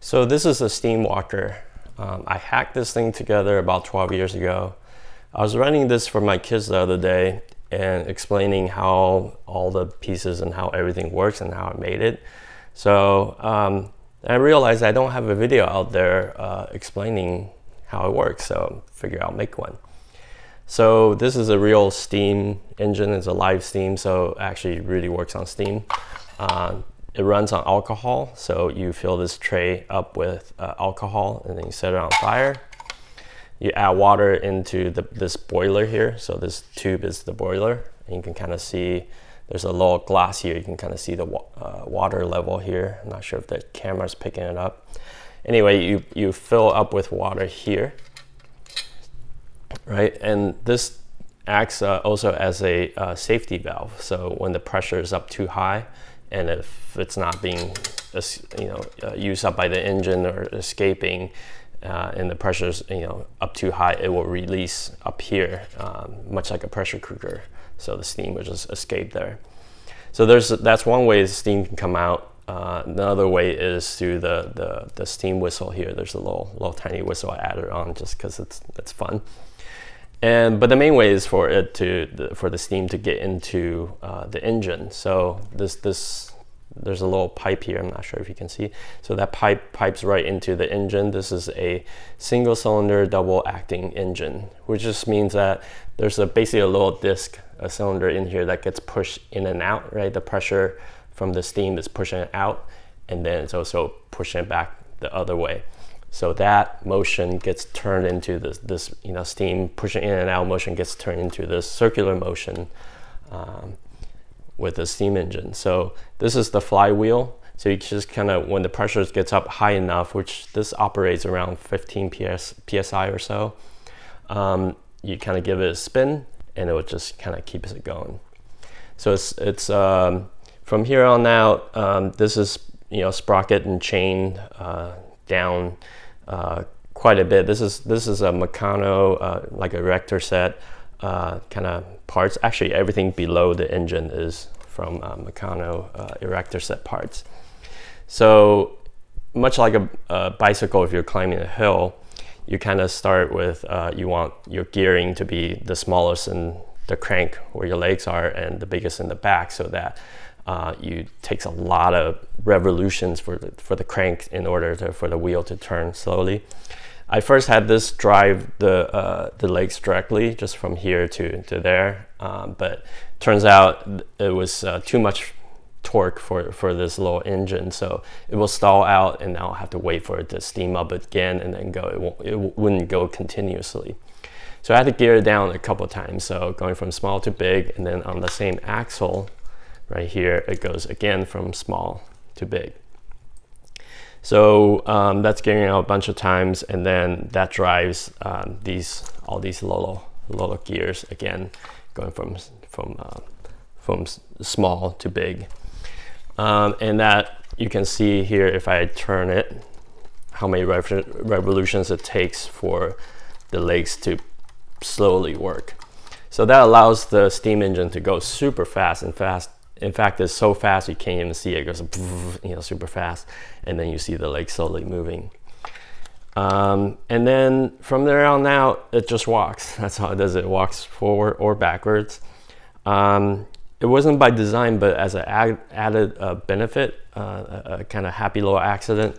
So this is a steam walker. I hacked this thing together about 12 years ago. I was running this for my kids the other day and explaining how all the pieces and how everything works and how I made it. So I realized I don't have a video out there explaining how it works, so I figured I'll make one. So this is a real steam engine. It's a live steam, so actually it really works on steam. It runs on alcohol, so you fill this tray up with alcohol and then you set it on fire. You add water into this boiler here, so this tube is the boiler, and you can kind of see there's a little glass here. You can kind of see the water level here. I'm not sure if the camera's picking it up. Anyway, you fill up with water here, right? And this acts also as a safety valve. So when the pressure is up too high, and if it's not being used up by the engine or escaping, and the pressure's up too high, it will release up here, much like a pressure cooker. So the steam will just escape there. So that's one way the steam can come out. Another way is through the steam whistle here. There's a little tiny whistle I added on just because it's fun. But the main way is for the steam to get into the engine. So there's a little pipe here. I'm not sure if you can see. So that pipes right into the engine. This is a single cylinder double acting engine, which just means that there's basically a little disc, a cylinder in here that gets pushed in and out, right? The pressure from the steam is pushing it out, and then it's also pushing it back the other way. So that motion gets turned into this steam pushing in and out motion gets turned into this circular motion with the steam engine. So this is the flywheel. So you just kind of, when the pressure gets up high enough, which this operates around 15 psi or so, you kind of give it a spin and it will just kind of keeps it going. So it's from here on out, this is sprocket and chain down quite a bit. This is a Meccano, like a Erector set kind of parts. Actually, everything below the engine is from Meccano Erector set parts. So much like a bicycle, if you're climbing a hill, you kind of start with you want your gearing to be the smallest in the crank where your legs are and the biggest in the back, so that takes a lot of revolutions for the crank in order for the wheel to turn slowly. I first had this drive the legs directly just from here to there, but turns out it was too much torque for this little engine, so it will stall out and I'll have to wait for it to steam up again and then go. It wouldn't go continuously. So I had to gear it down a couple times, so going from small to big, and then on the same axle right here, it goes again from small to big. So that's gearing out a bunch of times, and then that drives all these little gears again, going from small to big. And that you can see here, if I turn it, how many revolutions it takes for the legs to slowly work. So that allows the steam engine to go super fast and fast. In fact, it's so fast you can't even see it. It goes super fast, and then you see the legs slowly moving. And then from there on out, it just walks. That's how it does it. It walks forward or backwards. It wasn't by design, but as an added benefit, a kind of happy little accident.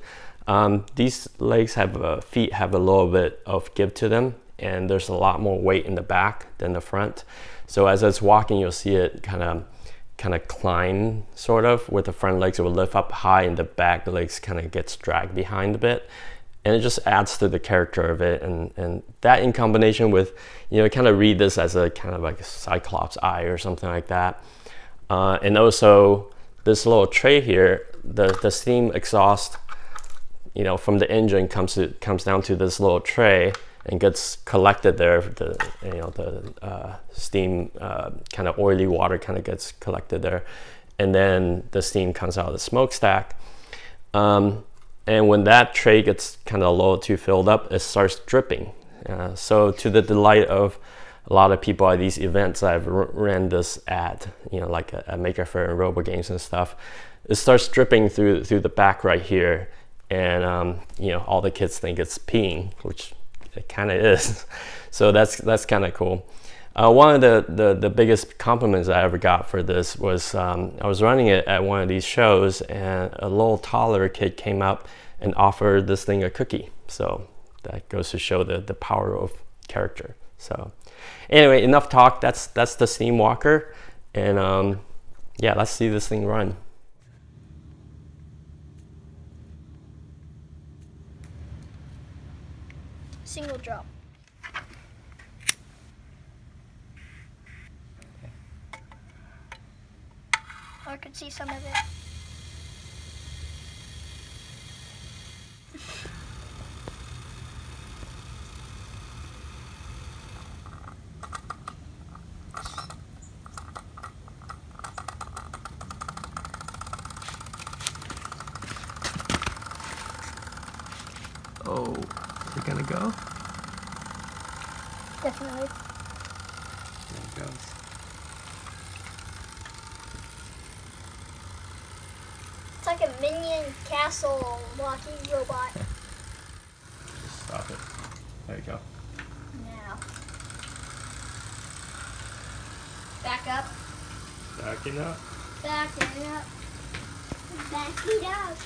These legs feet have a little bit of give to them, and there's a lot more weight in the back than the front. So as it's walking, you'll see it kind of climb, sort of, with the front legs. It will lift up high, and the back legs kind of gets dragged behind a bit, and it just adds to the character of it. And that, in combination with, kind of read this as a kind of like a Cyclops eye or something like that. And also this little tray here, the steam exhaust, from the engine comes down to this little tray and gets collected there. The steam kind of oily water kind of gets collected there, and then the steam comes out of the smokestack. And when that tray gets kind of a little too filled up, it starts dripping. So to the delight of a lot of people at these events I've ran this at, like at Maker Faire and Robo Games and stuff, it starts dripping through the back right here, and you know, all the kids think it's peeing, which it kind of is. So that's kind of cool. One of the biggest compliments I ever got for this was I was running it at one of these shows, and a little taller kid came up and offered this thing a cookie. So that goes to show the power of character. So anyway, enough talk. That's the steam walker, and yeah, let's see this thing run. Single drop. I could see some of it. Oh, is it gonna go? Definitely. There it goes. It's like a minion castle walking robot. Just stop it. There you go. Now. Back up. Backing up. Backing up. Backing up.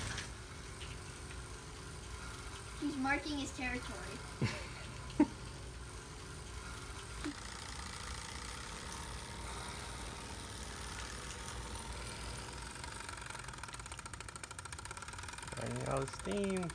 He's marking his territory. Running out of steam.